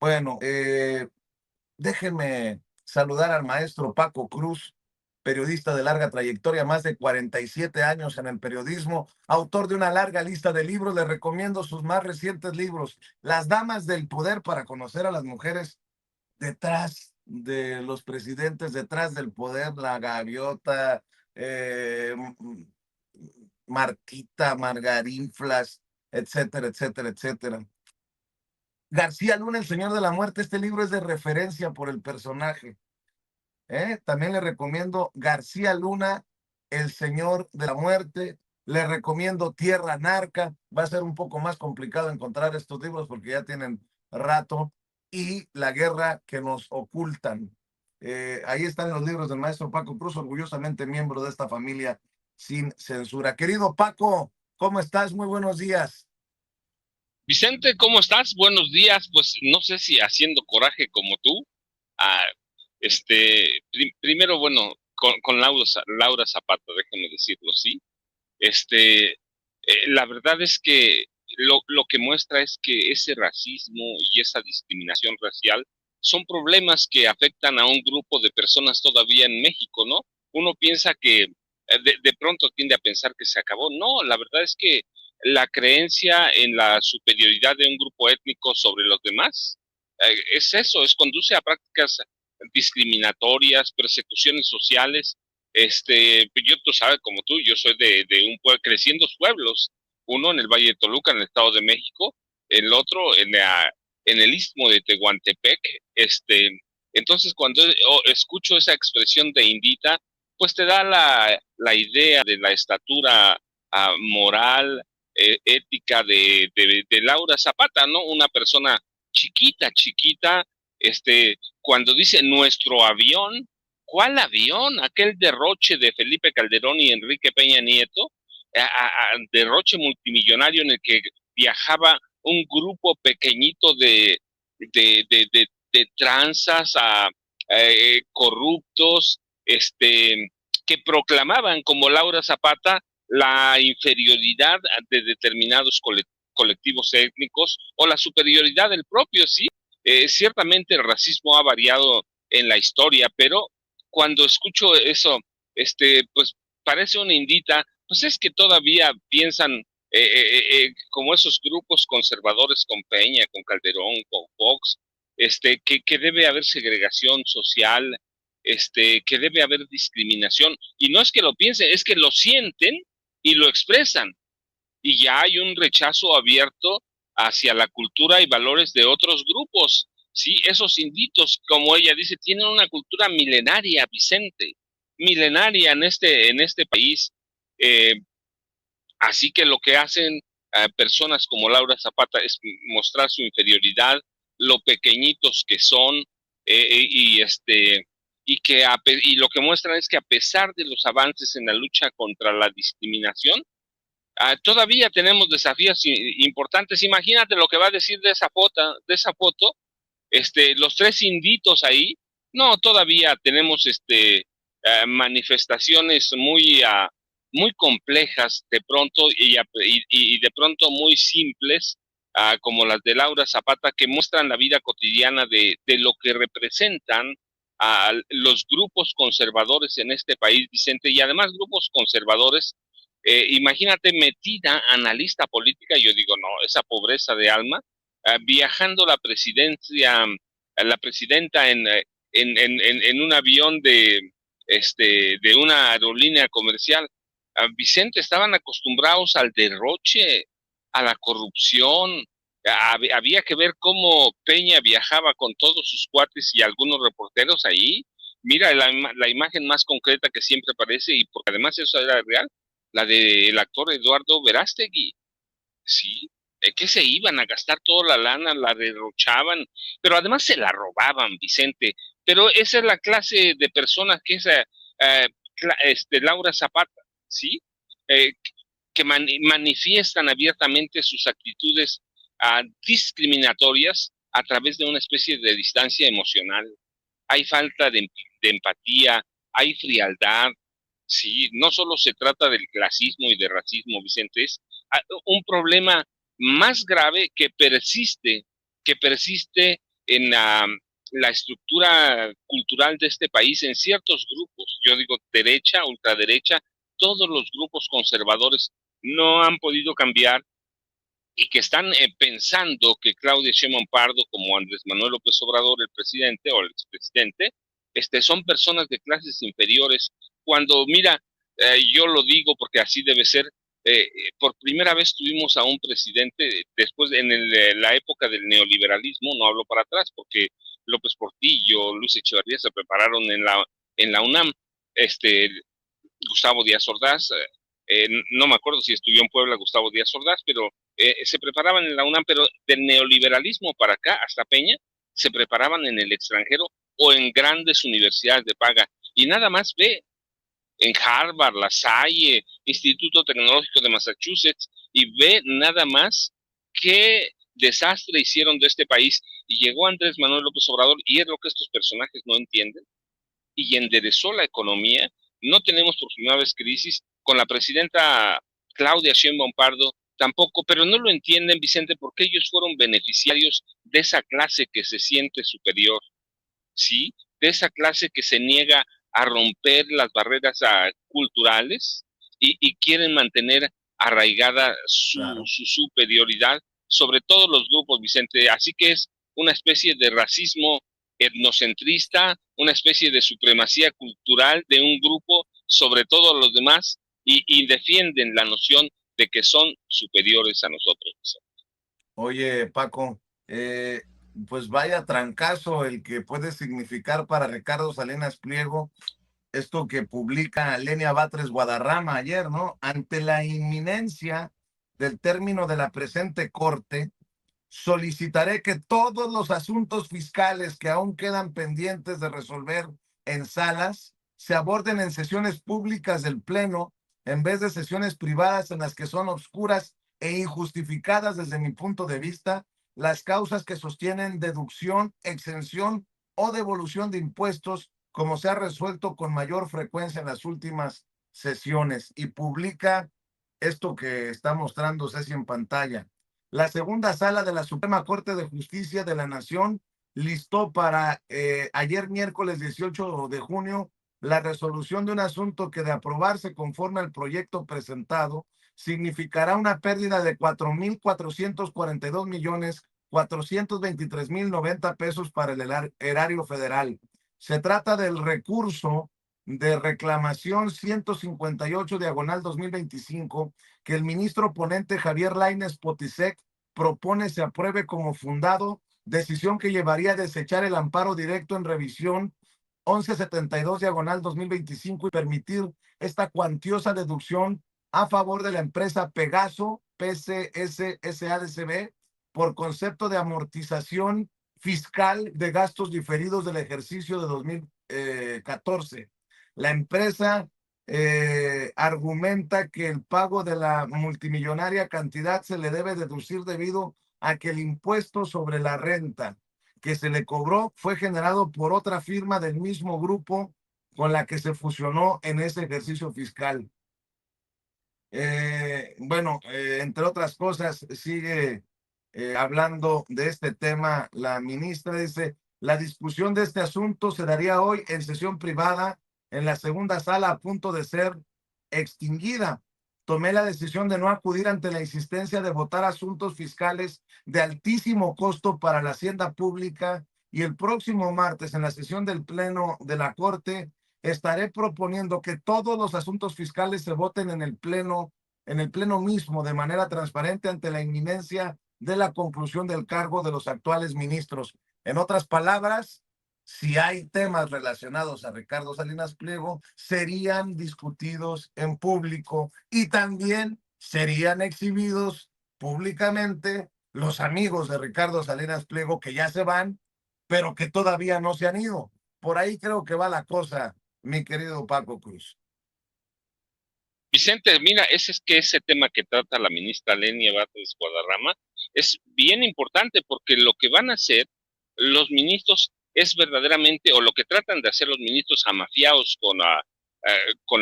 Bueno, déjenme saludar al maestro Paco Cruz, periodista de larga trayectoria, más de 47 años en el periodismo, autor de una larga lista de libros. Le recomiendo sus más recientes libros, Las Damas del Poder, para conocer a las mujeres detrás de los presidentes, detrás del poder, la gaviota, eh, Martita, Margarinflas, etcétera, etcétera, etcétera. García Luna, El Señor de la Muerte, este libro es de referencia por el personaje. También le recomiendo García Luna, El Señor de la Muerte. Le recomiendo Tierra Narca. Va a ser un poco más complicado encontrar estos libros porque ya tienen rato. Y La Guerra que nos ocultan. Ahí están los libros del maestro Paco Cruz, orgullosamente miembro de esta familia sin censura. Querido Paco, ¿cómo estás? Muy buenos días. Vicente, ¿cómo estás? Buenos días. Pues no sé si haciendo coraje como tú. Ah, Primero, bueno, con Laura Zapata, déjame decirlo, ¿sí? La verdad es que lo que muestra es que ese racismo y esa discriminación racial son problemas que afectan a un grupo de personas todavía en México, ¿no? Uno piensa que de pronto tiende a pensar que se acabó. No, la verdad es que la creencia en la superioridad de un grupo étnico sobre los demás es eso, conduce a prácticas discriminatorias, persecuciones sociales. Yo, tú sabes, como tú, yo soy de un pueblo, crecí en dos pueblos, uno en el Valle de Toluca, en el Estado de México, el otro en el Istmo de Tehuantepec. Entonces, cuando escucho esa expresión de indita, pues te da la idea de la estatura moral, ética de Laura Zapata, ¿no? Una persona chiquita, chiquita, cuando dice nuestro avión. ¿Cuál avión? Aquel derroche de Felipe Calderón y Enrique Peña Nieto, derroche multimillonario en el que viajaba un grupo pequeñito de tranzas corruptos, que proclamaban como Laura Zapata la inferioridad de determinados colectivos étnicos o la superioridad del propio, sí. Ciertamente el racismo ha variado en la historia, pero cuando escucho eso, pues parece una indita, pues es que todavía piensan como esos grupos conservadores con Peña, con Calderón, con Fox, que debe haber segregación social, que debe haber discriminación, y no es que lo piensen, es que lo sienten y lo expresan, y ya hay un rechazo abierto hacia la cultura y valores de otros grupos. Sí, esos inditos, como ella dice, tienen una cultura milenaria, Vicente, milenaria en este país. Eh, Así que lo que hacen personas como Laura Zapata es mostrar su inferioridad, lo pequeñitos que son, y y lo que muestran es que a pesar de los avances en la lucha contra la discriminación, todavía tenemos desafíos importantes. Imagínate lo que va a decir de esa foto, los tres inditos ahí. No, todavía tenemos manifestaciones muy complejas de pronto y de pronto muy simples, como las de Laura Zapata, que muestran la vida cotidiana de lo que representan a los grupos conservadores en este país, Vicente, y además grupos conservadores. Imagínate metida analista política, yo digo, no, esa pobreza de alma, viajando la presidenta en un avión de una aerolínea comercial. Vicente, estaban acostumbrados al derroche, a la corrupción. Había que ver cómo Peña viajaba con todos sus cuates y algunos reporteros ahí. Mira, la imagen más concreta que siempre aparece, y porque además eso era real, la del actor Eduardo Verástegui. Sí, que se iban a gastar toda la lana, la derrochaban, pero además se la robaban, Vicente. Pero esa es la clase de personas que es Laura Zapata, ¿sí? Eh, que manifiestan abiertamente sus actitudes discriminatorias a través de una especie de distancia emocional. Hay falta de empatía, hay frialdad, sí, no solo se trata del clasismo y del racismo, Vicente, es un problema más grave que persiste en la estructura cultural de este país en ciertos grupos. Yo digo derecha, ultraderecha, todos los grupos conservadores no han podido cambiar y que están pensando que Claudia Sheinbaum Pardo, como Andrés Manuel López Obrador, el presidente o el expresidente, son personas de clases inferiores, cuando, mira, yo lo digo porque así debe ser, por primera vez tuvimos a un presidente, después la época del neoliberalismo, no hablo para atrás, porque López Portillo, Luis Echeverría se prepararon en la UNAM, este, Gustavo Díaz Ordaz, no me acuerdo si estudió en Puebla Gustavo Díaz Ordaz, pero se preparaban en la UNAM, pero del neoliberalismo para acá, hasta Peña, se preparaban en el extranjero o en grandes universidades de paga. Y nada más ve en Harvard, La Salle, Instituto Tecnológico de Massachusetts, y ve nada más qué desastre hicieron de este país. Y llegó Andrés Manuel López Obrador, y es lo que estos personajes no entienden, y enderezó la economía. No tenemos por primera vez crisis. Con la presidenta Claudia Sheinbaum Pardo tampoco, pero no lo entienden, Vicente, porque ellos fueron beneficiarios de esa clase que se siente superior, ¿sí? De esa clase que se niega a romper las barreras culturales y quieren mantener arraigada Claro. su superioridad sobre todos los grupos, Vicente. Así que es una especie de racismo etnocentrista, una especie de supremacía cultural de un grupo sobre todos los demás y defienden la noción de que son superiores a nosotros, Vicente. Oye, Paco, pues vaya trancazo el que puede significar para Ricardo Salinas Pliego esto que publica Lenia Batres Guadarrama ayer, ¿no? Ante la inminencia del término de la presente corte, solicitaré que todos los asuntos fiscales que aún quedan pendientes de resolver en salas se aborden en sesiones públicas del Pleno en vez de sesiones privadas en las que son obscuras e injustificadas desde mi punto de vista las causas que sostienen deducción, exención o devolución de impuestos, como se ha resuelto con mayor frecuencia en las últimas sesiones. Y publica esto que está mostrando Ceci en pantalla. La segunda sala de la Suprema Corte de Justicia de la Nación listó para ayer miércoles 18 de junio la resolución de un asunto que, de aprobarse conforme al proyecto presentado, significará una pérdida de 4,442,423,090 pesos para el erario federal. Se trata del recurso de reclamación 158 diagonal 2025 que el ministro ponente Javier Lainez Potisek propone se apruebe como fundado, decisión que llevaría a desechar el amparo directo en revisión 1172 diagonal 2025 y permitir esta cuantiosa deducción a favor de la empresa Pegaso PCS SADCB por concepto de amortización fiscal de gastos diferidos del ejercicio de 2014. La empresa argumenta que el pago de la multimillonaria cantidad se le debe deducir debido a que el impuesto sobre la renta que se le cobró fue generado por otra firma del mismo grupo con la que se fusionó en ese ejercicio fiscal. Bueno, entre otras cosas, sigue hablando de este tema la ministra. Dice, la discusión de este asunto se daría hoy en sesión privada en la segunda sala a punto de ser extinguida. Tomé la decisión de no acudir ante la insistencia de votar asuntos fiscales de altísimo costo para la hacienda pública y el próximo martes en la sesión del Pleno de la Corte estaré proponiendo que todos los asuntos fiscales se voten en el pleno mismo de manera transparente ante la inminencia de la conclusión del cargo de los actuales ministros. En otras palabras, si hay temas relacionados a Ricardo Salinas Pliego, serían discutidos en público y también serían exhibidos públicamente los amigos de Ricardo Salinas Pliego que ya se van, pero que todavía no se han ido. Por ahí creo que va la cosa, mi querido Paco Cruz. Vicente, mira, ese tema que trata la ministra Lenia Batres Guadarrama es bien importante porque lo que van a hacer los ministros es verdaderamente, o lo que tratan de hacer los ministros amafiados con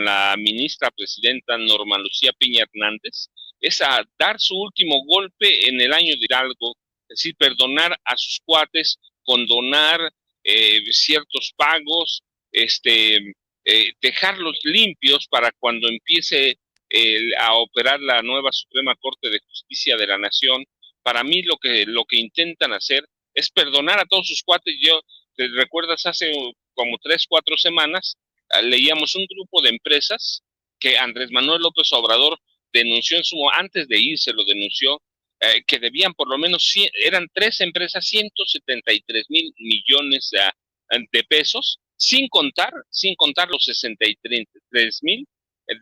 la ministra presidenta Norma Lucía Piña Hernández, es a dar su último golpe en el año de Hidalgo, es decir, perdonar a sus cuates condonar ciertos pagos, dejarlos limpios para cuando empiece a operar la nueva Suprema Corte de Justicia de la Nación. Para mí lo que intentan hacer es perdonar a todos sus cuates. Yo, ¿te recuerdas? Hace como 3, 4 semanas leíamos un grupo de empresas que Andrés Manuel López Obrador denunció antes de irse, lo denunció, que debían por lo menos, eran 3 empresas, 173,000 millones de pesos, sin contar los 63,000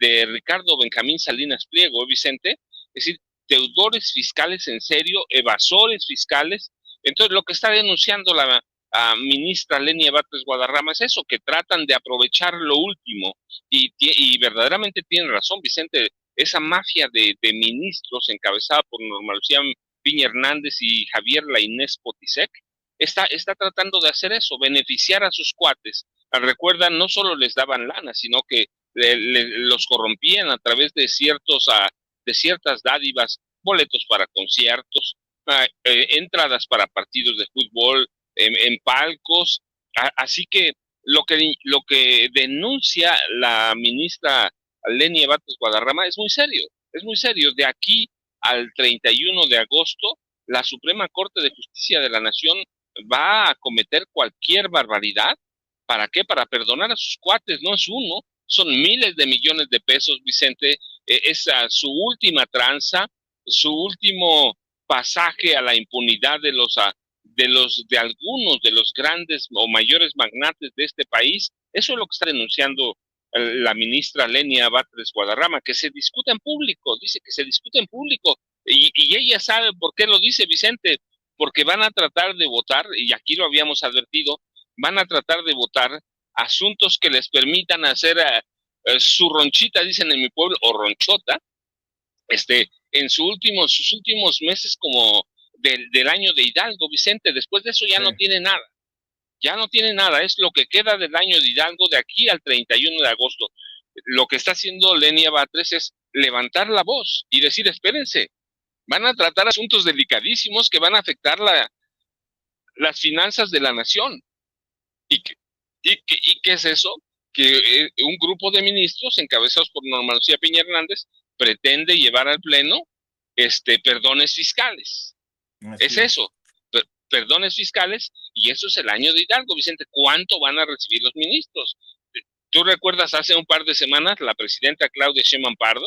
de Ricardo Benjamín Salinas Pliego, Vicente, es decir, deudores fiscales en serio, evasores fiscales. Entonces, lo que está denunciando la ministra Lenia Batres Guadarrama es eso, que tratan de aprovechar lo último, y verdaderamente tienen razón, Vicente. Esa mafia de ministros encabezada por Norma Lucía Piña Hernández y Javier Lainez Potisek está tratando de hacer eso, beneficiar a sus cuates. Recuerdan, no solo les daban lana, sino que los corrompían a través de ciertas dádivas, boletos para conciertos, entradas para partidos de fútbol, en palcos. Así que lo que denuncia la ministra Lenia Batres Guadarrama es muy serio, es muy serio. De aquí al 31 de agosto, la Suprema Corte de Justicia de la Nación va a cometer cualquier barbaridad. ¿Para qué? Para perdonar a sus cuates. No es uno, son miles de millones de pesos, Vicente. Es su última tranza, su último pasaje a la impunidad de algunos de los grandes o mayores magnates de este país. Eso es lo que está denunciando la ministra Lenia Batres Guadarrama, que se discuta en público. Dice que se discute en público, y ella sabe por qué lo dice, Vicente, porque van a tratar de votar, y aquí lo habíamos advertido, van a tratar de votar asuntos que les permitan hacer su ronchita, dicen en mi pueblo, o ronchota, en sus últimos meses como del año de Hidalgo, Vicente. Después de eso ya no tiene nada, ya no tiene nada, es lo que queda del año de Hidalgo de aquí al 31 de agosto. Lo que está haciendo Lenia Batres es levantar la voz y decir, espérense, van a tratar asuntos delicadísimos que van a afectar las finanzas de la nación. ¿Y qué es eso? Que un grupo de ministros encabezados por Norma Lucía Piña Hernández pretende llevar al Pleno perdones fiscales. Es eso, perdones fiscales, y eso es el año de Hidalgo, Vicente. ¿Cuánto van a recibir los ministros? ¿Tú recuerdas hace un par de semanas la presidenta Claudia Sheinbaum Pardo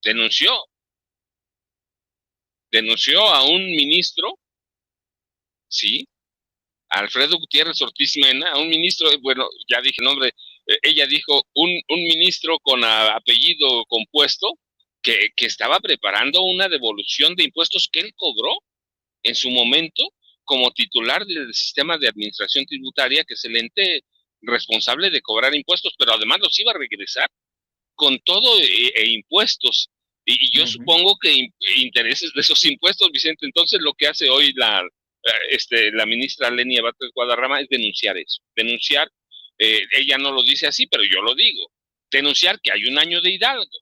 denunció a un ministro, sí, Alfredo Gutiérrez Ortiz Mena, a un ministro, bueno, ya dije nombre, ella dijo un ministro con apellido compuesto que estaba preparando una devolución de impuestos que él cobró en su momento como titular del sistema de administración tributaria, que es el ente responsable de cobrar impuestos, pero además los iba a regresar con todo impuestos. Y yo supongo que intereses de esos impuestos, Vicente. Entonces lo que hace hoy la ministra Lenia Batres Guadarrama es denunciar eso, denunciar, ella no lo dice así, pero yo lo digo, denunciar que hay un año de Hidalgo,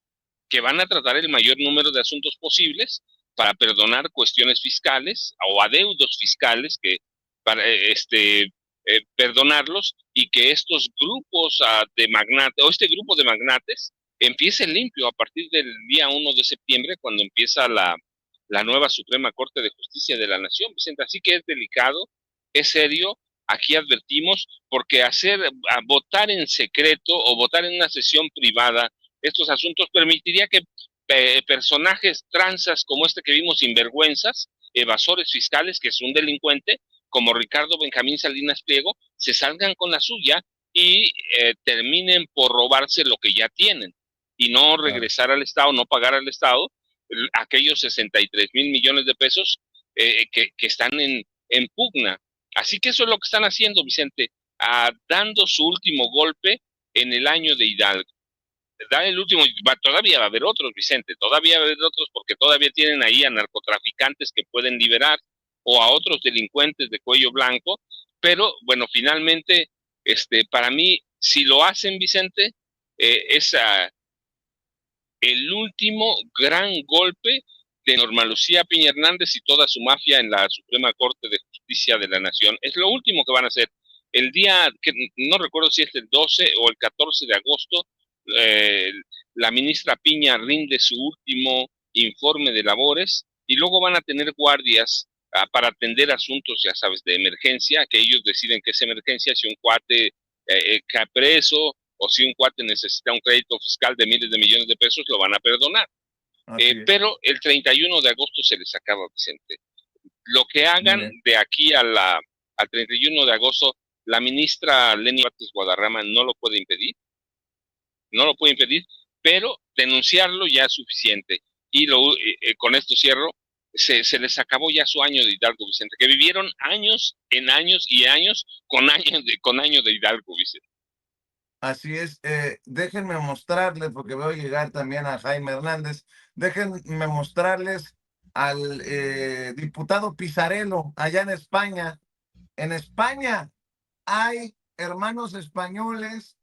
que van a tratar el mayor número de asuntos posibles para perdonar cuestiones fiscales o adeudos fiscales, que para perdonarlos, y que estos grupos de magnates, o este grupo de magnates, empiece limpio a partir del día 1 de septiembre, cuando empieza la nueva Suprema Corte de Justicia de la Nación, Vicente. Así que es delicado, es serio. Aquí advertimos, porque votar en secreto o votar en una sesión privada estos asuntos permitiría que personajes tranzas como este que vimos, sinvergüenzas, evasores fiscales, que es un delincuente, como Ricardo Benjamín Salinas Pliego, se salgan con la suya y terminen por robarse lo que ya tienen y no regresar al Estado, no pagar al Estado aquellos 63,000 millones de pesos que están en pugna. Así que eso es lo que están haciendo, Vicente, dando su último golpe en el año de Hidalgo. Da el último, todavía va a haber otros, Vicente, todavía va a haber otros, porque todavía tienen ahí a narcotraficantes que pueden liberar, o a otros delincuentes de cuello blanco. Pero bueno, finalmente, para mí, si lo hacen, Vicente, es el último gran golpe de Norma Lucía Piña Hernández y toda su mafia en la Suprema Corte de Justicia de la Nación. Es lo último que van a hacer. El día, que no recuerdo si es el 12 o el 14 de agosto, eh, la ministra Piña rinde su último informe de labores y luego van a tener guardias para atender asuntos, ya sabes, de emergencia, que ellos deciden que es emergencia, si un cuate cae preso o si un cuate necesita un crédito fiscal de miles de millones de pesos, lo van a perdonar. Pero el 31 de agosto se les acaba, Vicente. Lo que hagan de aquí al 31 de agosto, la ministra Leni Vázquez Guadarrama no lo puede impedir, pero denunciarlo ya es suficiente. Y con esto cierro, se les acabó ya su año de Hidalgo, Vicente, que vivieron años y años con años de Hidalgo, Vicente. Así es, déjenme mostrarles, porque voy a llegar también a Jaime Hernández, déjenme mostrarles al diputado Pizarello allá en España. En España hay hermanos españoles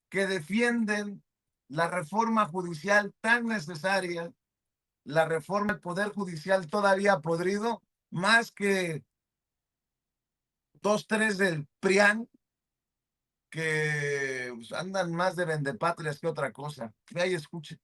que defienden la reforma judicial tan necesaria, la reforma del Poder Judicial todavía podrido, más que 2, 3 del PRIAN, que andan más de vendepatrias que otra cosa. Ahí escuchen.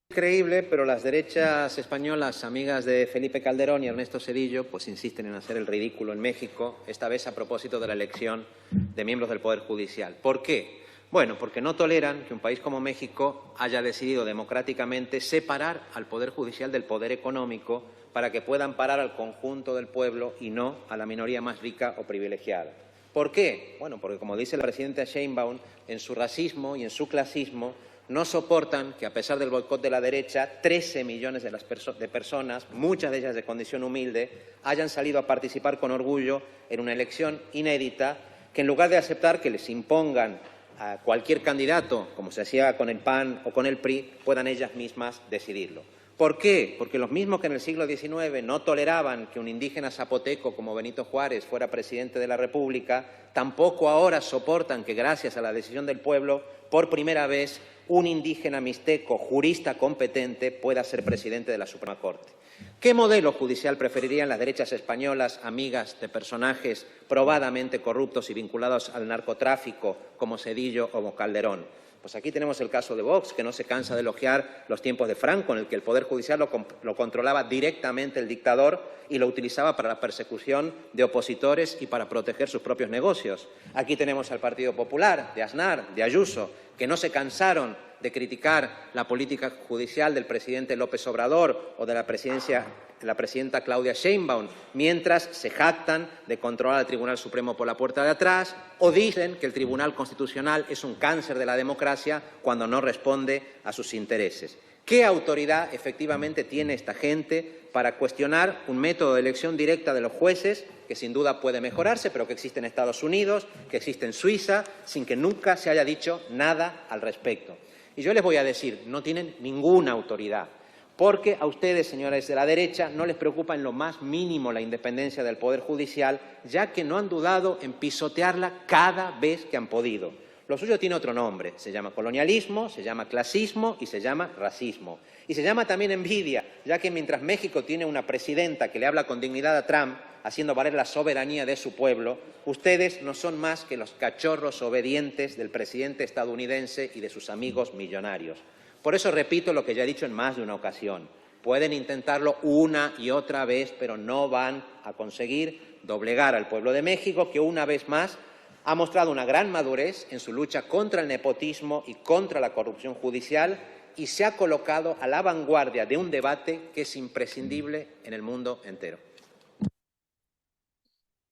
Increíble, pero las derechas españolas, amigas de Felipe Calderón y Ernesto Zedillo, pues insisten en hacer el ridículo en México, esta vez a propósito de la elección de miembros del Poder Judicial. ¿Por qué? Bueno, porque no toleran que un país como México haya decidido democráticamente separar al Poder Judicial del poder económico para que puedan parar al conjunto del pueblo y no a la minoría más rica o privilegiada. ¿Por qué? Bueno, porque como dice la presidenta Sheinbaum, en su racismo y en su clasismo no soportan que, a pesar del boicot de la derecha, 13 millones de personas, muchas de ellas de condición humilde, hayan salido a participar con orgullo en una elección inédita, que en lugar de aceptar que les impongan a cualquier candidato, como se hacía con el PAN o con el PRI, puedan ellas mismas decidirlo. ¿Por qué? Porque los mismos que en el siglo XIX no toleraban que un indígena zapoteco como Benito Juárez fuera presidente de la República, tampoco ahora soportan que, gracias a la decisión del pueblo, por primera vez un indígena mixteco, jurista competente, pueda ser presidente de la Suprema Corte. ¿Qué modelo judicial preferirían las derechas españolas, amigas de personajes probadamente corruptos y vinculados al narcotráfico como Zedillo o Calderón? Pues aquí tenemos el caso de Vox, que no se cansa de elogiar los tiempos de Franco, en el que el Poder Judicial lo controlaba directamente el dictador y lo utilizaba para la persecución de opositores y para proteger sus propios negocios. Aquí tenemos al Partido Popular, de Aznar, de Ayuso, que no se cansaron de criticar la política judicial del presidente López Obrador o de la presidenta Claudia Sheinbaum, mientras se jactan de controlar al Tribunal Supremo por la puerta de atrás o dicen que el Tribunal Constitucional es un cáncer de la democracia cuando no responde a sus intereses. ¿Qué autoridad efectivamente tiene esta gente para cuestionar un método de elección directa de los jueces que sin duda puede mejorarse, pero que existe en Estados Unidos, que existe en Suiza, sin que nunca se haya dicho nada al respecto? Y yo les voy a decir, no tienen ninguna autoridad, porque a ustedes, señores de la derecha, no les preocupa en lo más mínimo la independencia del Poder Judicial, ya que no han dudado en pisotearla cada vez que han podido. Lo suyo tiene otro nombre, se llama colonialismo, se llama clasismo y se llama racismo. Y se llama también envidia, ya que mientras México tiene una presidenta que le habla con dignidad a Trump, haciendo valer la soberanía de su pueblo, ustedes no son más que los cachorros obedientes del presidente estadounidense y de sus amigos millonarios. Por eso repito lo que ya he dicho en más de una ocasión. Pueden intentarlo una y otra vez, pero no van a conseguir doblegar al pueblo de México, que una vez más ha mostrado una gran madurez en su lucha contra el nepotismo y contra la corrupción judicial y se ha colocado a la vanguardia de un debate que es imprescindible en el mundo entero.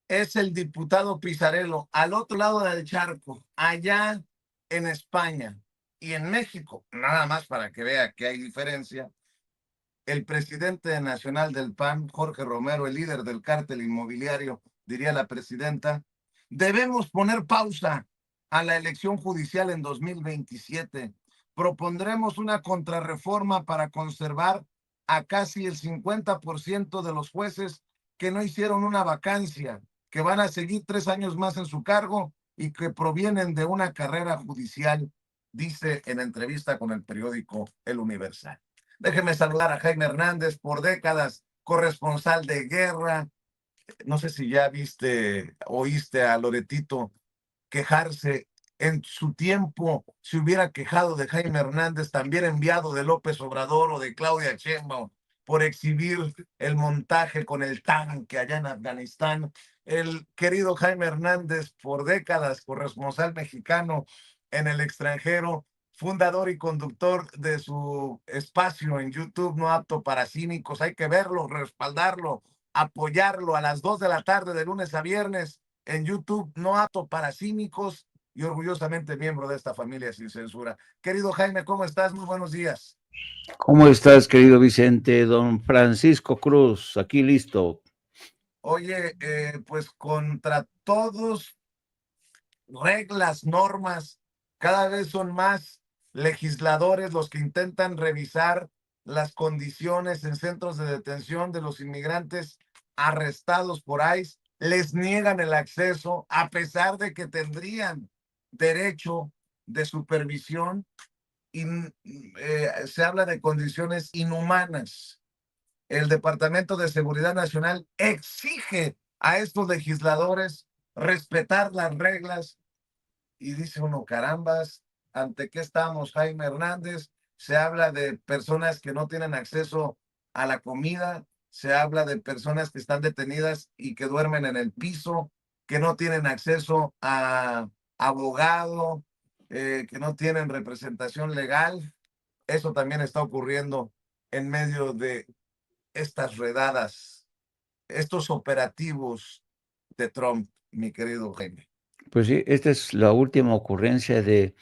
Es el diputado Pizarello, al otro lado del charco, allá en España y en México, nada más para que vea que hay diferencia. El presidente nacional del PAN, Jorge Romero, el líder del cártel inmobiliario, diría la presidenta, debemos poner pausa a la elección judicial en 2027. Propondremos una contrarreforma para conservar a casi el 50% de los jueces que no hicieron una vacancia, que van a seguir 3 años más en su cargo y que provienen de una carrera judicial, dice en entrevista con el periódico El Universal. Déjeme saludar a Jaime Hernández. Por décadas corresponsal de guerra. No sé si ya oíste a Loretito quejarse. En su tiempo se hubiera quejado de Jaime Hernández, también enviado de López Obrador o de Claudia Sheinbaum, por exhibir el montaje con el tanque allá en Afganistán. El querido Jaime Hernández, por décadas corresponsal mexicano en el extranjero, fundador y conductor de su espacio en YouTube No Apto para Cínicos. Hay que verlo, respaldarlo, apoyarlo a las 2 de la tarde de lunes a viernes en YouTube No Apto para Cínicos, y orgullosamente miembro de esta familia sin censura. Querido Jaime, ¿cómo estás? Muy buenos días. ¿Cómo estás, querido Vicente? Don Francisco Cruz, aquí listo. Oye, pues contra todos, reglas, normas, cada vez son más legisladores los que intentan revisar las condiciones en centros de detención de los inmigrantes arrestados por ICE. Les niegan el acceso a pesar de que tendrían derecho de supervisión, y se habla de condiciones inhumanas. El Departamento de Seguridad Nacional exige a estos legisladores respetar las reglas, y dice uno, carambas, ¿ante qué estamos, Jaime Hernández? Se habla de personas que no tienen acceso a la comida, se habla de personas que están detenidas y que duermen en el piso, que no tienen acceso a abogado, que no tienen representación legal. Eso también está ocurriendo en medio de estas redadas, estos operativos de Trump, mi querido Jaime. Pues sí, esta es la última ocurrencia de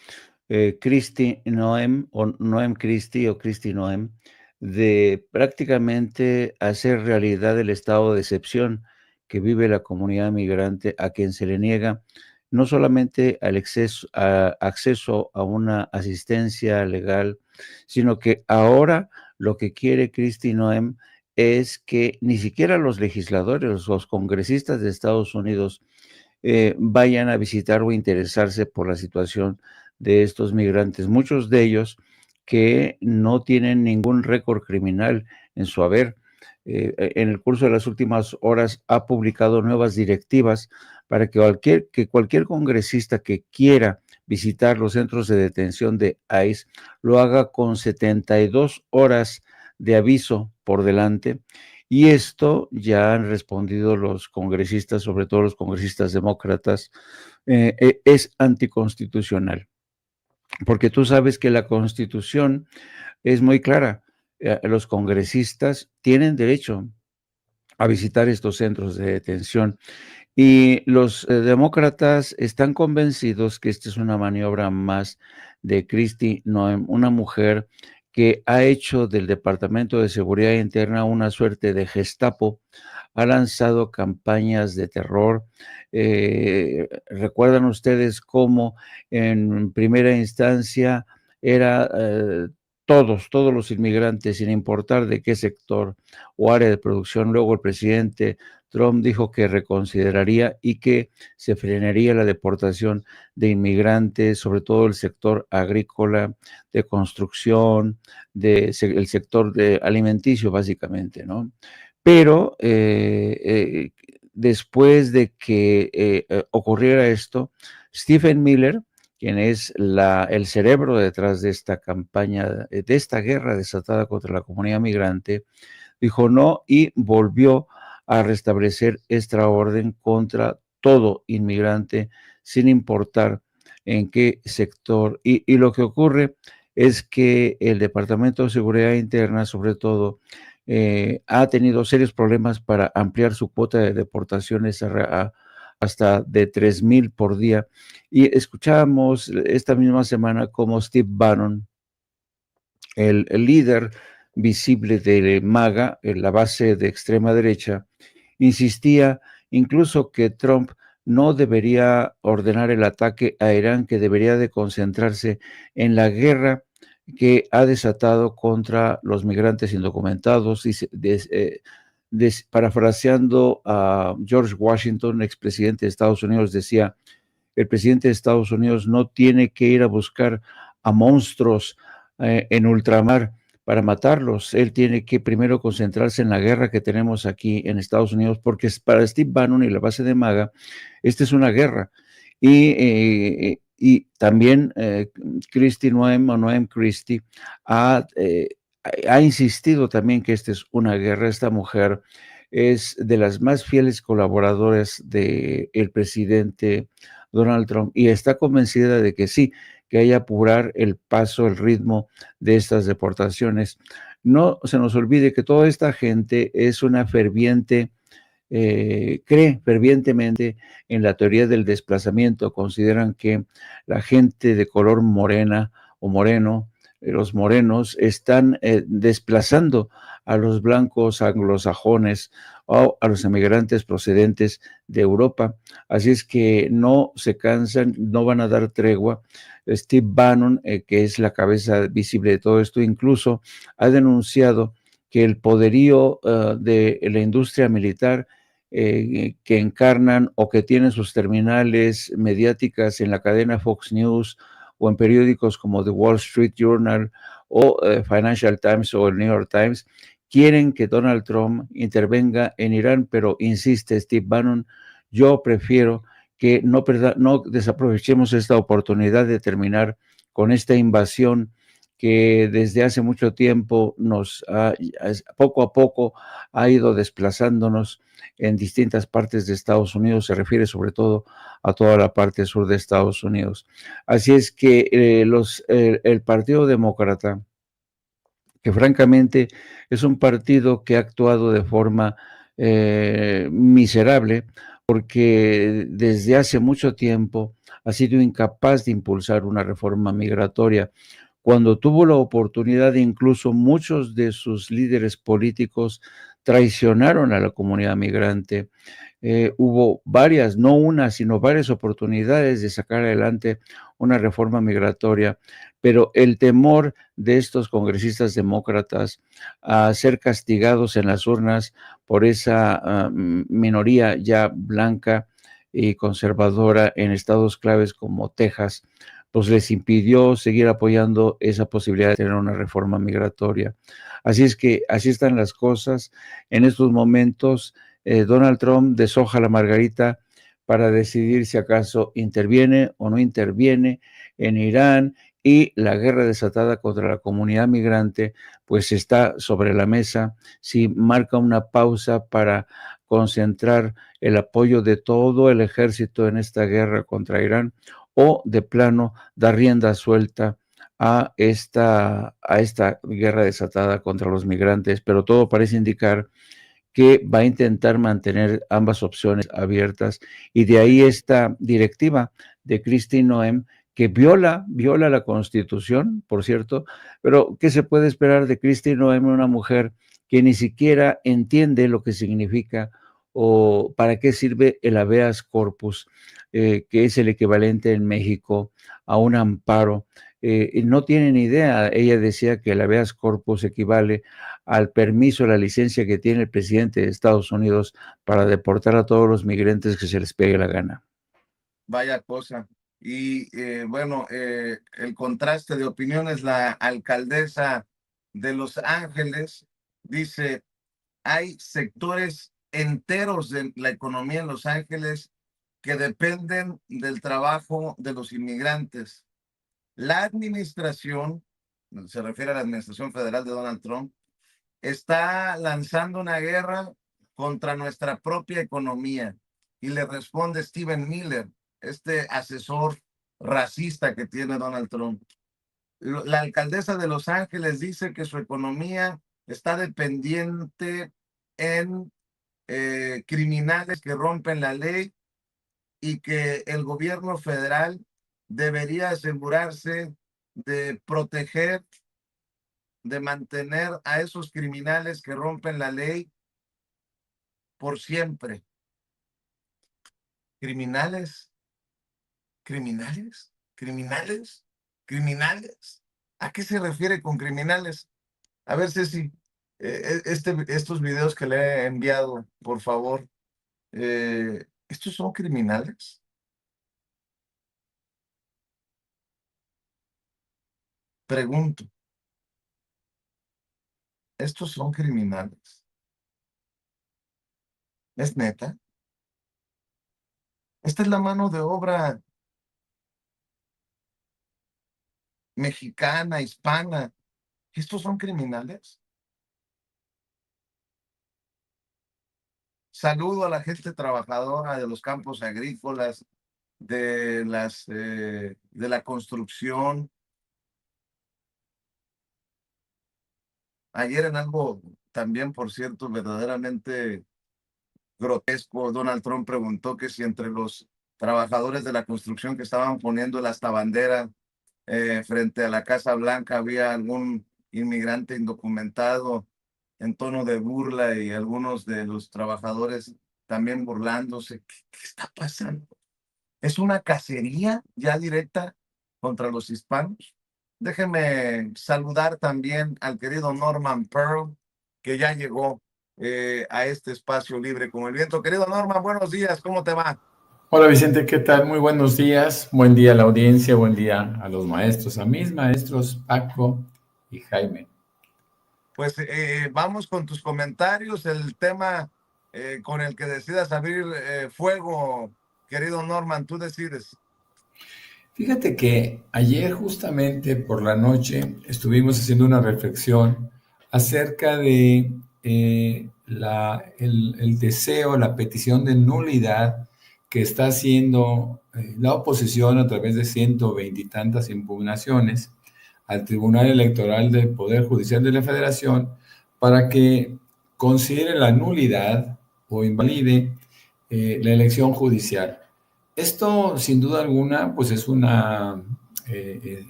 Kristi Noem, o Noem Christie, o Kristi Noem, de prácticamente hacer realidad el estado de excepción que vive la comunidad migrante, a quien se le niega no solamente acceso a una asistencia legal, sino que ahora lo que quiere Kristi Noem es que ni siquiera los legisladores, los congresistas de Estados Unidos vayan a visitar o interesarse por la situación de estos migrantes, muchos de ellos que no tienen ningún récord criminal en su haber. En el curso de las últimas horas ha publicado nuevas directivas para que cualquier congresista que quiera visitar los centros de detención de ICE lo haga con 72 horas de aviso por delante. Y esto ya han respondido los congresistas, sobre todo los congresistas demócratas, es anticonstitucional. Porque tú sabes que la Constitución es muy clara. Los congresistas tienen derecho a visitar estos centros de detención. Y los demócratas están convencidos que esta es una maniobra más de Kristi Noem, una mujer que ha hecho del Departamento de Seguridad Interna una suerte de Gestapo, ha lanzado campañas de terror. ¿Recuerdan ustedes cómo en primera instancia era todos los inmigrantes, sin importar de qué sector o área de producción? Luego el presidente Trump dijo que reconsideraría y que se frenaría la deportación de inmigrantes, sobre todo el sector agrícola, de construcción, el sector de alimenticio, básicamente, ¿no? Pero después de que ocurriera esto, Stephen Miller, quien es el cerebro detrás de esta campaña, de esta guerra desatada contra la comunidad migrante, dijo no y volvió a restablecer esta orden contra todo inmigrante, sin importar en qué sector. Y lo que ocurre es que el Departamento de Seguridad Interna, sobre todo, ha tenido serios problemas para ampliar su cuota de deportaciones hasta de 3,000 por día. Y escuchábamos esta misma semana como Steve Bannon, el líder visible de MAGA, en la base de extrema derecha, insistía incluso que Trump no debería ordenar el ataque a Irán, que debería de concentrarse en la guerra que ha desatado contra los migrantes indocumentados, parafraseando a George Washington, expresidente de Estados Unidos, decía: el presidente de Estados Unidos no tiene que ir a buscar a monstruos en ultramar para matarlos. Él tiene que primero concentrarse en la guerra que tenemos aquí en Estados Unidos, porque para Steve Bannon y la base de MAGA, esta es una guerra. Y también Christie Noem o Noem Christie ha insistido también que esta es una guerra. Esta mujer es de las más fieles colaboradoras del presidente Donald Trump y está convencida de que sí, que hay que apurar el paso, el ritmo de estas deportaciones. No se nos olvide que toda esta gente es una ferviente, cree fervientemente en la teoría del desplazamiento. Consideran que la gente de color morena o moreno, los morenos, están desplazando a los blancos anglosajones o a los emigrantes procedentes de Europa. Así es que no se cansan, no van a dar tregua. Steve Bannon, que es la cabeza visible de todo esto, incluso ha denunciado que el poderío de la industria militar que encarnan o que tienen sus terminales mediáticas en la cadena Fox News o en periódicos como The Wall Street Journal o Financial Times o el New York Times, quieren que Donald Trump intervenga en Irán, pero insiste Steve Bannon, yo prefiero que no desaprovechemos esta oportunidad de terminar con esta invasión que desde hace mucho tiempo poco a poco ha ido desplazándonos en distintas partes de Estados Unidos. Se refiere sobre todo a toda la parte sur de Estados Unidos. Así es que el Partido Demócrata, que francamente es un partido que ha actuado de forma miserable, porque desde hace mucho tiempo ha sido incapaz de impulsar una reforma migratoria. Cuando tuvo la oportunidad, incluso muchos de sus líderes políticos traicionaron a la comunidad migrante. Hubo varias, no una, sino varias oportunidades de sacar adelante una reforma migratoria, pero el temor de estos congresistas demócratas a ser castigados en las urnas por esa minoría ya blanca y conservadora en estados claves como Texas, pues les impidió seguir apoyando esa posibilidad de tener una reforma migratoria. Así es que así están las cosas. En estos momentos, Donald Trump deshoja la margarita para decidir si acaso interviene o no interviene en Irán, y la guerra desatada contra la comunidad migrante pues está sobre la mesa. Si marca una pausa para concentrar el apoyo de todo el ejército en esta guerra contra Irán, o de plano da rienda suelta a esta guerra desatada contra los migrantes, pero todo parece indicar que va a intentar mantener ambas opciones abiertas, y de ahí esta directiva de Christine Noem que viola la Constitución, por cierto. Pero ¿qué se puede esperar de Christine Noem, una mujer que ni siquiera entiende lo que significa o para qué sirve el habeas corpus, que es el equivalente en México a un amparo? No tiene ni idea. Ella decía que el habeas corpus equivale al permiso, la licencia que tiene el presidente de Estados Unidos para deportar a todos los migrantes que se les pegue la gana. Vaya cosa. Y bueno, el contraste de opiniones, la alcaldesa de Los Ángeles dice, hay sectores enteros de la economía en Los Ángeles que dependen del trabajo de los inmigrantes. La administración, se refiere a la administración federal de Donald Trump, está lanzando una guerra contra nuestra propia economía. Y le responde Steven Miller, este asesor racista que tiene Donald Trump. La alcaldesa de Los Ángeles dice que su economía está dependiente en criminales que rompen la ley, y que el gobierno federal debería asegurarse de proteger, de mantener a esos criminales que rompen la ley por siempre. ¿Criminales? ¿Criminales? ¿Criminales? ¿Criminales? ¿A qué se refiere con criminales? A ver, Ceci, estos videos que le he enviado, por favor, ¿estos son criminales? Pregunto. estos son criminales. ¿Es neta? Esta es la mano de obra mexicana, hispana. ¿Estos son criminales? Saludo a la gente trabajadora de los campos agrícolas, de la construcción. Ayer en algo también, por cierto, verdaderamente grotesco, Donald Trump preguntó que si entre los trabajadores de la construcción que estaban poniendo el hasta bandera frente a la Casa Blanca había algún inmigrante indocumentado, en tono de burla, y algunos de los trabajadores también burlándose. ¿Qué está pasando? ¿Es una cacería ya directa contra los hispanos? Déjenme saludar también al querido Norman Pearl, que ya llegó a este espacio libre como el viento. Querido Norman, buenos días, ¿cómo te va? Hola Vicente, ¿qué tal? Muy buenos días. Buen día a la audiencia, buen día a los maestros, a mis maestros Paco y Jaime. Pues vamos con tus comentarios, el tema con el que decidas abrir fuego, querido Norman, tú decides. Fíjate que ayer justamente por la noche estuvimos haciendo una reflexión acerca de el deseo, la petición de nulidad que está haciendo la oposición a través de 120 y tantas impugnaciones al Tribunal Electoral del Poder Judicial de la Federación para que considere la nulidad o invalide la elección judicial. Esto, sin duda alguna, pues es una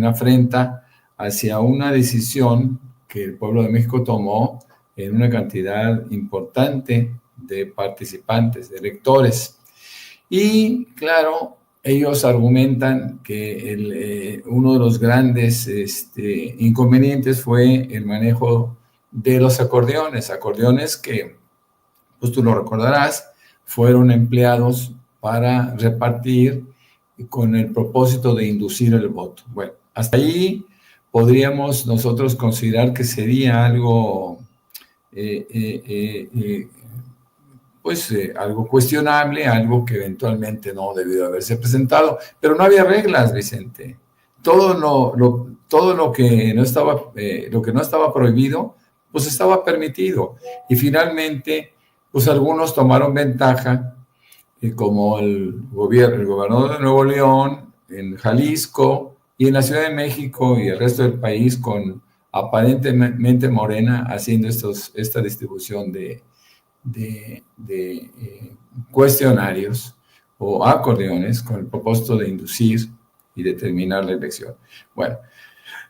afrenta hacia una decisión que el pueblo de México tomó en una cantidad importante de participantes, de electores. Y, claro, ellos argumentan que uno de los grandes inconvenientes fue el manejo de los acordeones que, pues tú lo recordarás, fueron empleados para repartir con el propósito de inducir el voto. Bueno, hasta ahí podríamos nosotros considerar que sería algo, algo cuestionable, algo que eventualmente no debió haberse presentado, pero no había reglas, Vicente. Todo lo que no estaba prohibido, pues estaba permitido. Y finalmente, pues algunos tomaron ventaja, como el gobernador de Nuevo León, en Jalisco y en la Ciudad de México y el resto del país, con aparentemente Morena haciendo esta distribución de cuestionarios o acordeones con el propósito de inducir y determinar la elección. Bueno,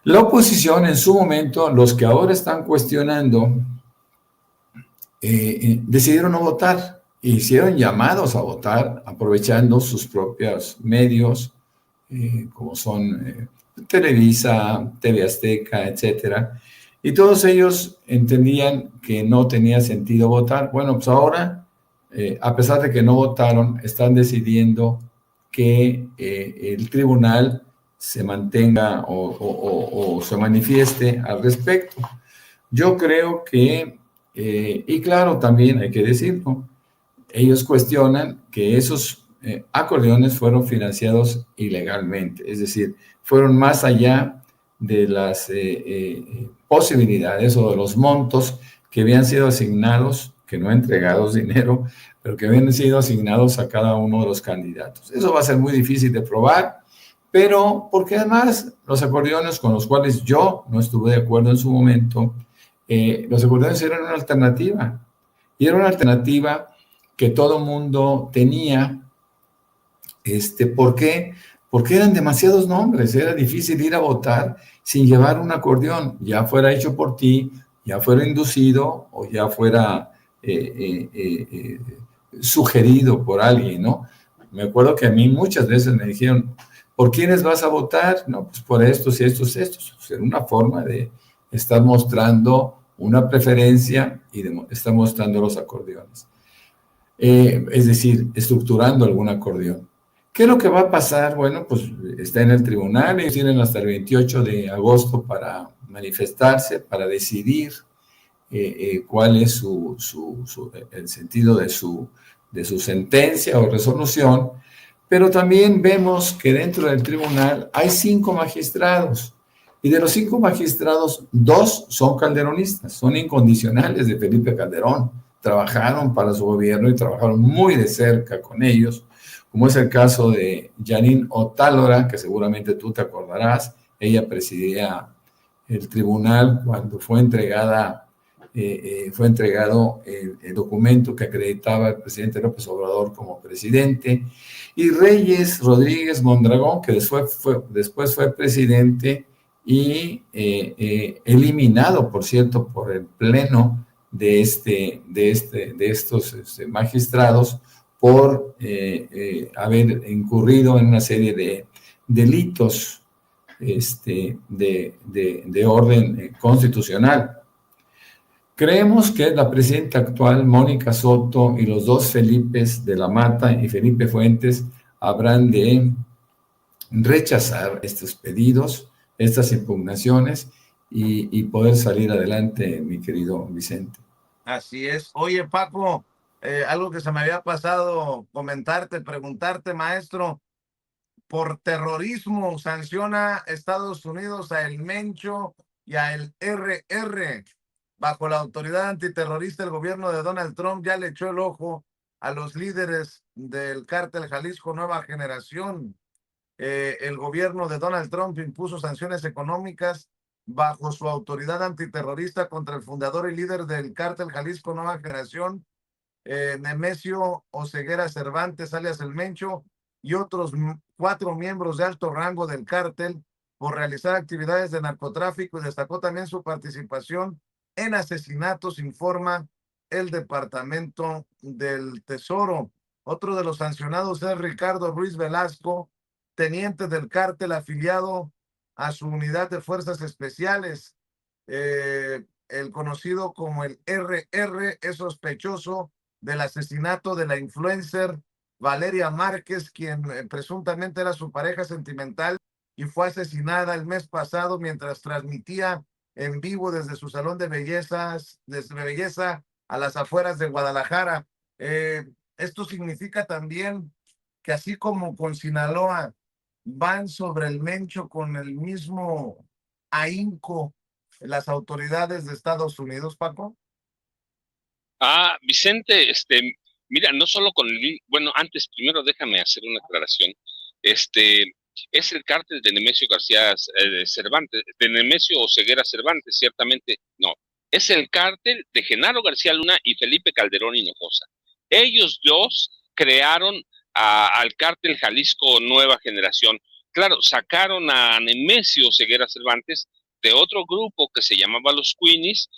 la oposición en su momento, los que ahora están cuestionando, decidieron no votar. Hicieron llamados a votar aprovechando sus propios medios, como son Televisa, TV Azteca, etcétera. Y todos ellos entendían que no tenía sentido votar. Bueno, pues ahora, a pesar de que no votaron, están decidiendo que el tribunal se mantenga o se manifieste al respecto. Yo creo que, y claro, también hay que decirlo, ellos cuestionan que esos acordeones fueron financiados ilegalmente, es decir, fueron más allá de las posibilidades o de los montos que habían sido asignados, que no entregados dinero, pero que habían sido asignados a cada uno de los candidatos. Eso va a ser muy difícil de probar, pero porque además los acordeones con los cuales yo no estuve de acuerdo en su momento, los acordeones eran una alternativa, y era una alternativa que todo mundo tenía. ¿Por qué? Porque eran demasiados nombres, era difícil ir a votar sin llevar un acordeón, ya fuera hecho por ti, ya fuera inducido o ya fuera sugerido por alguien, ¿no? Me acuerdo que a mí muchas veces me dijeron, ¿por quiénes vas a votar? No, pues por estos y estos. Era una forma de estar mostrando una preferencia y de estar mostrando los acordeones. Es decir, estructurando algún acordeón. ¿Qué es lo que va a pasar? Bueno, pues está en el tribunal, ellos tienen hasta el 28 de agosto para manifestarse, para decidir cuál es el sentido de su sentencia o resolución, pero también vemos que dentro del tribunal hay 5 magistrados, y de los 5 magistrados, 2 son calderonistas, son incondicionales de Felipe Calderón, trabajaron para su gobierno y trabajaron muy de cerca con ellos, como es el caso de Janine Otálora, que seguramente tú te acordarás. Ella presidía el tribunal cuando fue entregado el documento que acreditaba al presidente López Obrador como presidente, y Reyes Rodríguez Mondragón, que después fue presidente y eliminado, por cierto, por el pleno de estos magistrados por haber incurrido en una serie de delitos de orden constitucional. Creemos que la presidenta actual, Mónica Soto, y los 2 Felipes de la Mata y Felipe Fuentes habrán de rechazar estos pedidos, estas impugnaciones, y poder salir adelante, mi querido Vicente. Así es. Oye, Paco, algo que se me había pasado comentarte, preguntarte, maestro. Por terrorismo sanciona Estados Unidos a El Mencho y a el RR. Bajo la autoridad antiterrorista, el gobierno de Donald Trump ya le echó el ojo a los líderes del cártel Jalisco Nueva Generación. El gobierno de Donald Trump impuso sanciones económicas bajo su autoridad antiterrorista contra el fundador y líder del cártel Jalisco Nueva Generación, Nemesio Oseguera Cervantes, alias El Mencho, y otros 4 miembros de alto rango del cártel por realizar actividades de narcotráfico, y destacó también su participación en asesinatos, informa el Departamento del Tesoro. Otro de los sancionados es Ricardo Ruiz Velasco, teniente del cártel afiliado a su unidad de fuerzas especiales. El conocido como el RR es sospechoso del asesinato de la influencer Valeria Márquez, quien presuntamente era su pareja sentimental y fue asesinada el mes pasado mientras transmitía en vivo desde su salón de belleza a las afueras de Guadalajara. Esto significa también que así como con Sinaloa van sobre el Mencho con el mismo ahínco las autoridades de Estados Unidos, Paco. Vicente, mira, no solo con bueno, antes, primero déjame hacer una aclaración. Es el cártel de Nemesio García Cervantes, de Nemesio Oseguera Cervantes, ciertamente no. Es el cártel de Genaro García Luna y Felipe Calderón Hinojosa. Ellos 2 crearon al cártel Jalisco Nueva Generación. Claro, sacaron a Nemesio Oseguera Cervantes de otro grupo que se llamaba Los Queenies.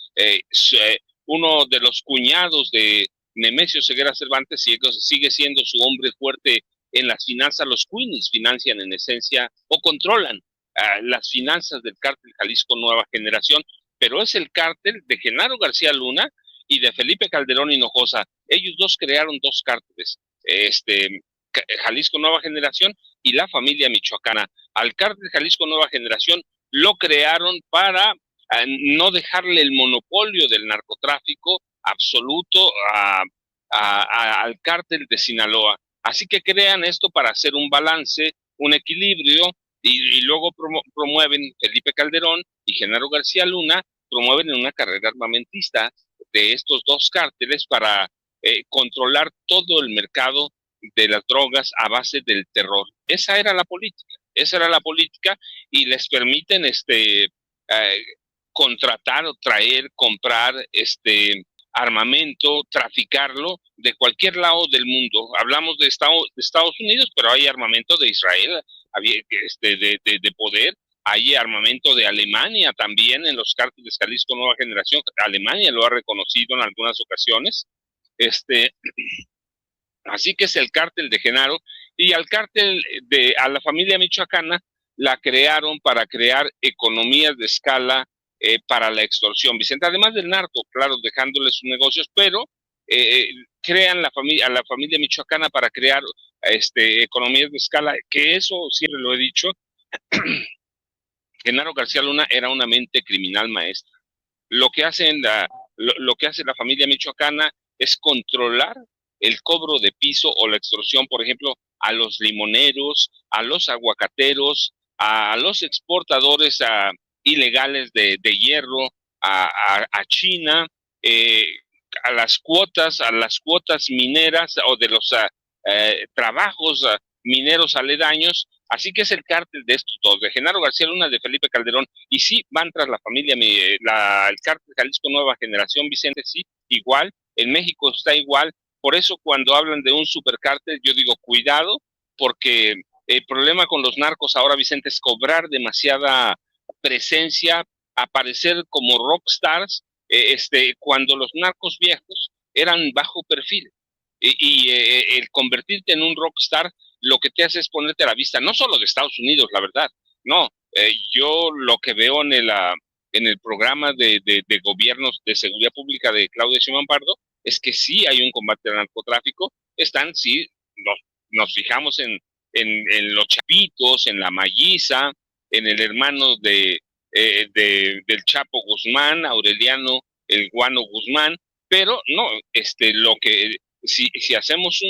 Uno de los cuñados de Nemesio Oseguera Cervantes sigue siendo su hombre fuerte en las finanzas. Los Queenies financian en esencia o controlan las finanzas del cártel Jalisco Nueva Generación, pero es el cártel de Genaro García Luna y de Felipe Calderón Hinojosa. Ellos 2 crearon 2 cárteles, Jalisco Nueva Generación y la familia michoacana. Al cártel Jalisco Nueva Generación lo crearon para no dejarle el monopolio del narcotráfico absoluto al cártel de Sinaloa. Así que crean esto para hacer un balance, un equilibrio, y luego promueven Felipe Calderón y Genaro García Luna, promueven una carrera armamentista de estos 2 cárteles para controlar todo el mercado de las drogas a base del terror. Esa era la política, y les permiten contratar o traer, comprar armamento, traficarlo de cualquier lado del mundo. Hablamos de Estados Unidos, pero hay armamento de Israel, de poder. Hay armamento de Alemania también en los cárteles Jalisco Nueva Generación. Alemania lo ha reconocido en algunas ocasiones. Así que es el cártel de Genaro, y al cártel a la familia michoacana la crearon para crear economías de escala para la extorsión, Vicente, además del narco, claro, dejándoles sus negocios, pero crean a la familia michoacana para crear economías de escala, que eso siempre lo he dicho. Genaro García Luna era una mente criminal maestra. Lo que hacen lo que hace la familia michoacana es controlar el cobro de piso o la extorsión, por ejemplo, a los limoneros, a los aguacateros, a los exportadores ilegales de hierro, a China, a las cuotas mineras o de los trabajos mineros aledaños. Así que es el cártel de estos dos, de Genaro García Luna, de Felipe Calderón, y sí van tras la familia, el cártel Jalisco Nueva Generación, Vicente, sí, igual, en México está igual. Por eso cuando hablan de un supercártel, yo digo cuidado, porque el problema con los narcos ahora, Vicente, es cobrar demasiada presencia, aparecer como rockstars, cuando los narcos viejos eran bajo perfil. El convertirte en un rockstar lo que te hace es ponerte a la vista, no solo de Estados Unidos, la verdad, no. Yo lo que veo en el programa de gobiernos de seguridad pública de Claudia Sheinbaum Pardo es que sí hay un combate al narcotráfico. Sí, nos fijamos en los chapitos, en la Malliza, en el hermano del Chapo Guzmán, Aureliano el Guano Guzmán, pero no, lo que si hacemos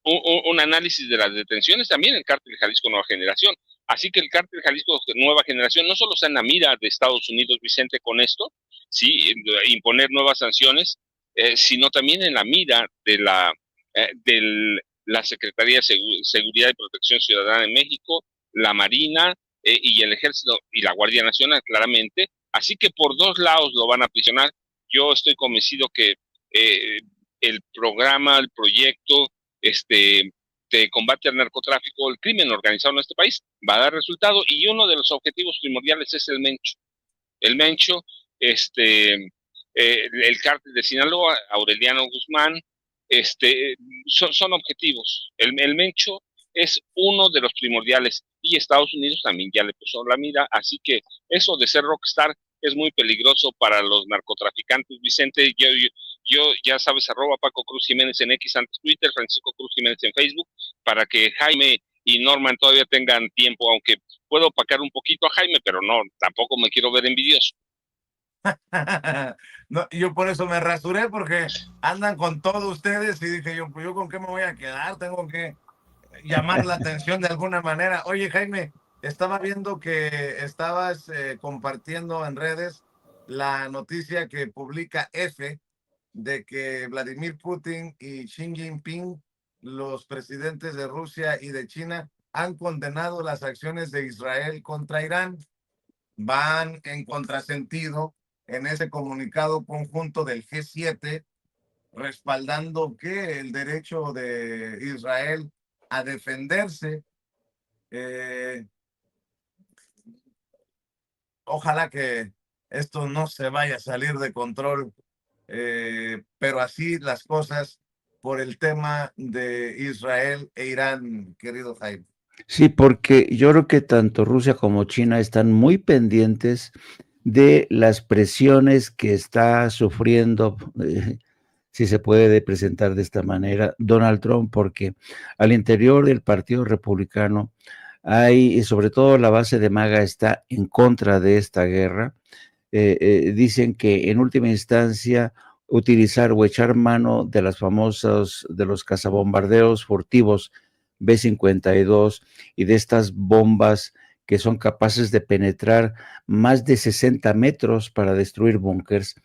un análisis de las detenciones, también el cártel Jalisco Nueva Generación. Así que el cártel Jalisco Nueva Generación no solo está en la mira de Estados Unidos, Vicente, con esto, sí, imponer nuevas sanciones, sino también en la mira de la Secretaría de Seguridad y Protección Ciudadana de México, la Marina y el Ejército y la Guardia Nacional, claramente. Así que por dos lados lo van a aprisionar. Yo estoy convencido que el programa, el proyecto de combate al narcotráfico, el crimen organizado en este país, va a dar resultado, y uno de los objetivos primordiales es el Mencho. El Mencho, el cártel de Sinaloa, Aureliano Guzmán, son objetivos. El Mencho es uno de los primordiales, y Estados Unidos también ya le puso la mira, así que eso de ser rockstar es muy peligroso para los narcotraficantes, Vicente. Yo ya sabes, @ Paco Cruz Jiménez en X, antes Twitter, Francisco Cruz Jiménez en Facebook, para que Jaime y Norman todavía tengan tiempo, aunque puedo opacar un poquito a Jaime, pero no, tampoco me quiero ver envidioso. No, yo por eso me rasuré, porque andan con todos ustedes, y dije yo, pues yo con qué me voy a quedar, tengo que llamar la atención de alguna manera. Oye, Jaime, estaba viendo que estabas compartiendo en redes la noticia que publica F, de que Vladimir Putin y Xi Jinping, los presidentes de Rusia y de China, han condenado las acciones de Israel contra Irán. Van en contrasentido en ese comunicado conjunto del G7, respaldando que el derecho de Israel a defenderse. Ojalá que esto no se vaya a salir de control, pero así las cosas por el tema de Israel e Irán, querido Jaime. Sí, porque yo creo que tanto Rusia como China están muy pendientes de las presiones que está sufriendo, si se puede presentar de esta manera, Donald Trump, porque al interior del Partido Republicano hay, y sobre todo la base de MAGA está en contra de esta guerra. Dicen que en última instancia utilizar o echar mano de de los cazabombardeos furtivos B-52 y de estas bombas que son capaces de penetrar más de 60 metros para destruir búnkers.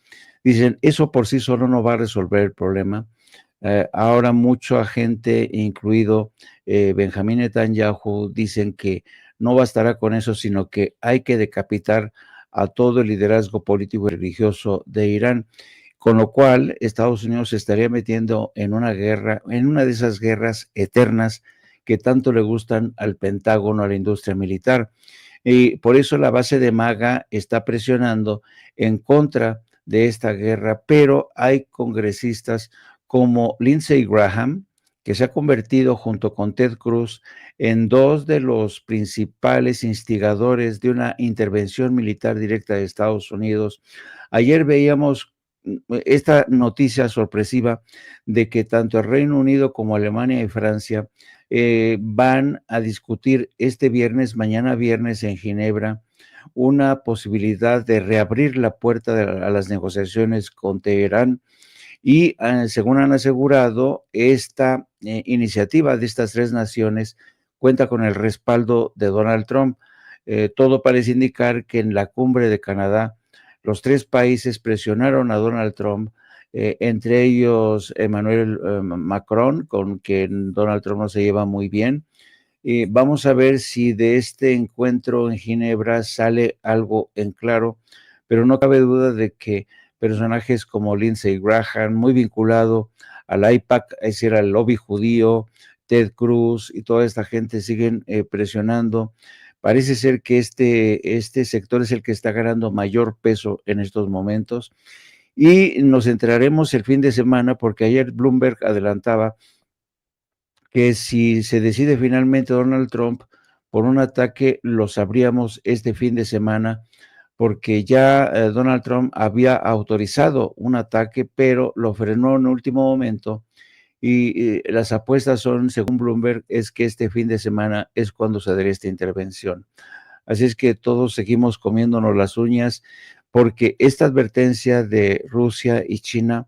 Dicen, eso por sí solo no va a resolver el problema. Ahora mucha gente, incluido Benjamín Netanyahu, dicen que no bastará con eso, sino que hay que decapitar a todo el liderazgo político y religioso de Irán, con lo cual Estados Unidos se estaría metiendo en una guerra, en una de esas guerras eternas que tanto le gustan al Pentágono, a la industria militar. Y por eso la base de MAGA está presionando en contra de esta guerra, pero hay congresistas como Lindsey Graham, que se ha convertido junto con Ted Cruz en dos de los principales instigadores de una intervención militar directa de Estados Unidos. Ayer veíamos esta noticia sorpresiva de que tanto el Reino Unido como Alemania y Francia van a discutir este viernes, mañana viernes en Ginebra, una posibilidad de reabrir la puerta a las negociaciones con Teherán y según han asegurado, esta iniciativa de estas tres naciones cuenta con el respaldo de Donald Trump. Todo parece indicar que en la cumbre de Canadá los tres países presionaron a Donald Trump, entre ellos Emmanuel Macron, con quien Donald Trump no se lleva muy bien. Vamos a ver si de este encuentro en Ginebra sale algo en claro, pero no cabe duda de que personajes como Lindsey Graham, muy vinculado al AIPAC, es decir, al lobby judío, Ted Cruz y toda esta gente siguen presionando. Parece ser que este sector es el que está ganando mayor peso en estos momentos y nos enteraremos el fin de semana porque ayer Bloomberg adelantaba que si se decide finalmente Donald Trump por un ataque, lo sabríamos este fin de semana, porque ya Donald Trump había autorizado un ataque, pero lo frenó en último momento y las apuestas son, según Bloomberg, es que este fin de semana es cuando se dará esta intervención. Así es que todos seguimos comiéndonos las uñas porque esta advertencia de Rusia y China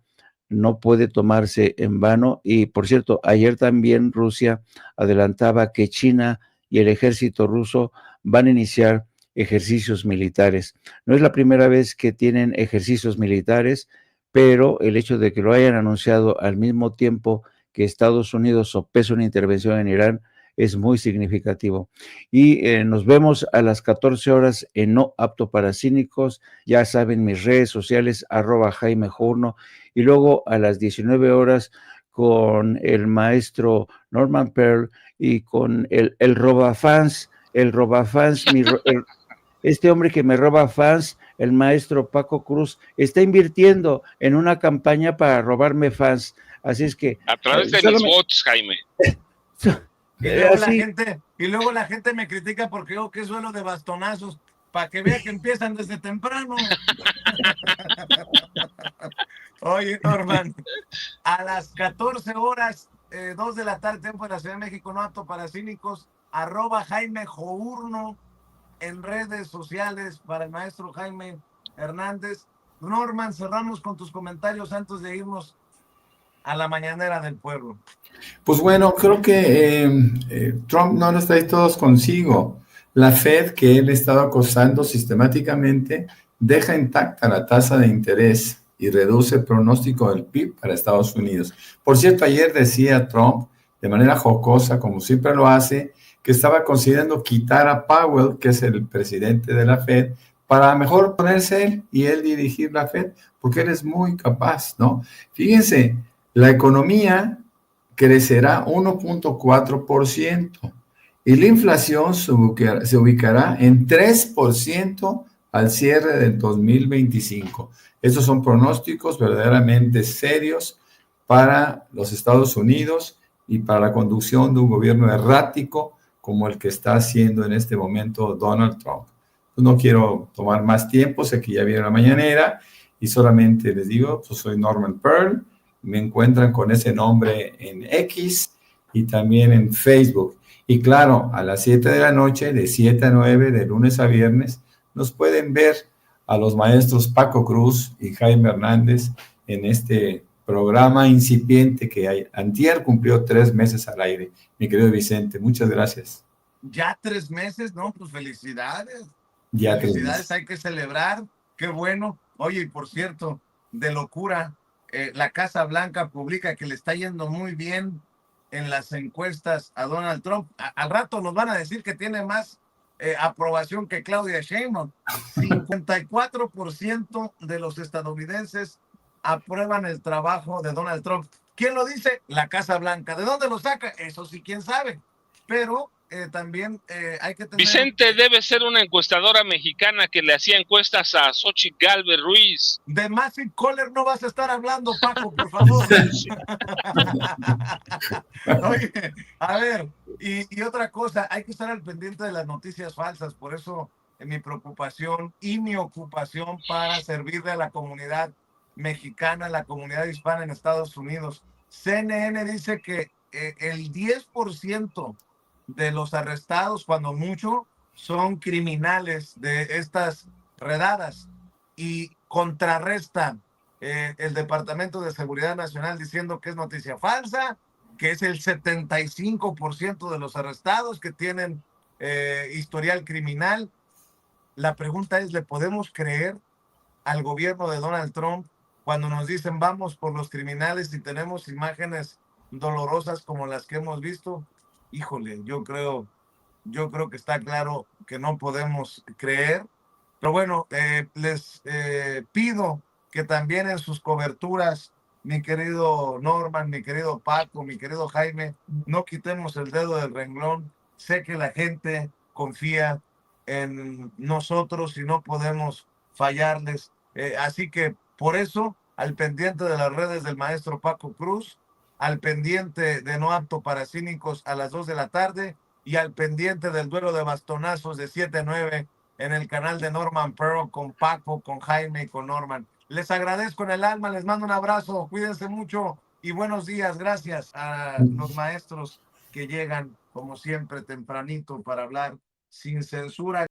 no puede tomarse en vano. Y por cierto, ayer también Rusia adelantaba que China y el ejército ruso van a iniciar ejercicios militares. No es la primera vez que tienen ejercicios militares, pero el hecho de que lo hayan anunciado al mismo tiempo que Estados Unidos sopesa una intervención en Irán es muy significativo. Y nos vemos a las 14 horas en No Apto para Cínicos. Ya saben, mis redes sociales, @Jaime Journo. Y luego a las 19 horas con el maestro Norman Pearl y con el robafans, este hombre que me roba fans, el maestro Paco Cruz, está invirtiendo en una campaña para robarme fans. Así es que... A través de los bots, Jaime. Y luego la gente me critica porque yo que suelo de bastonazos, para que vea que empiezan desde temprano. Oye, Norman, a las 14 horas, 2 de la tarde, tiempo de la Ciudad de México, No Apto para Cínicos, @Jaime Journo en redes sociales para el maestro Jaime Hernández. Norman, cerramos con tus comentarios antes de irnos a la mañanera del pueblo. Pues bueno, creo que Trump no los trae todos consigo. La Fed, que él ha estado acosando sistemáticamente, deja intacta la tasa de interés y reduce el pronóstico del PIB para Estados Unidos. Por cierto, ayer decía Trump, de manera jocosa, como siempre lo hace, que estaba considerando quitar a Powell, que es el presidente de la Fed, para mejor ponerse él y él dirigir la Fed, porque él es muy capaz, ¿no? Fíjense, la economía crecerá 1.4% y la inflación se ubicará en 3% al cierre del 2025. Estos son pronósticos verdaderamente serios para los Estados Unidos y para la conducción de un gobierno errático como el que está haciendo en este momento Donald Trump. No quiero tomar más tiempo, sé que ya viene la mañanera y solamente les digo, pues soy Norman Pearl. Me encuentran con ese nombre en X y también en Facebook. Y claro, a las 7 de la noche, de 7 a 9, de lunes a viernes, nos pueden ver a los maestros Paco Cruz y Jaime Hernández en este programa incipiente que antier cumplió 3 meses al aire. Mi querido Vicente, muchas gracias. Ya 3 meses, ¿no? Pues felicidades. Ya felicidades, hay que celebrar. Qué bueno. Oye, y por cierto, de locura, la Casa Blanca publica que le está yendo muy bien en las encuestas a Donald Trump. Al rato nos van a decir que tiene más aprobación que Claudia Sheinbaum. 54% de los estadounidenses aprueban el trabajo de Donald Trump. ¿Quién lo dice? La Casa Blanca. ¿De dónde lo saca? Eso sí, quién sabe. Pero también hay que tener... Vicente debe ser una encuestadora mexicana que le hacía encuestas a Xochitl Gálvez Ruiz. De Massive Caller no vas a estar hablando, Paco, por favor. Oye, a ver, y otra cosa, hay que estar al pendiente de las noticias falsas, por eso mi preocupación y mi ocupación para servirle a la comunidad mexicana, la comunidad hispana en Estados Unidos. CNN dice que el 10% de los arrestados, cuando mucho, son criminales de estas redadas, y contrarrestan el Departamento de Seguridad Nacional diciendo que es noticia falsa, que es el 75% de los arrestados que tienen historial criminal. La pregunta es, ¿le podemos creer al gobierno de Donald Trump cuando nos dicen vamos por los criminales y tenemos imágenes dolorosas como las que hemos visto? Híjole, yo creo que está claro que no podemos creer. Pero bueno, les pido que también en sus coberturas, mi querido Norman, mi querido Paco, mi querido Jaime, no quitemos el dedo del renglón. Sé que la gente confía en nosotros y no podemos fallarles. Así que por eso, al pendiente de las redes del maestro Paco Cruz, al pendiente de No Apto para Cínicos a las 2 de la tarde y al pendiente del duelo de bastonazos de 7-9 en el canal de Norman Pearl con Paco, con Jaime y con Norman. Les agradezco en el alma, les mando un abrazo, cuídense mucho y buenos días. Gracias a los maestros que llegan, como siempre, tempranito para hablar sin censura.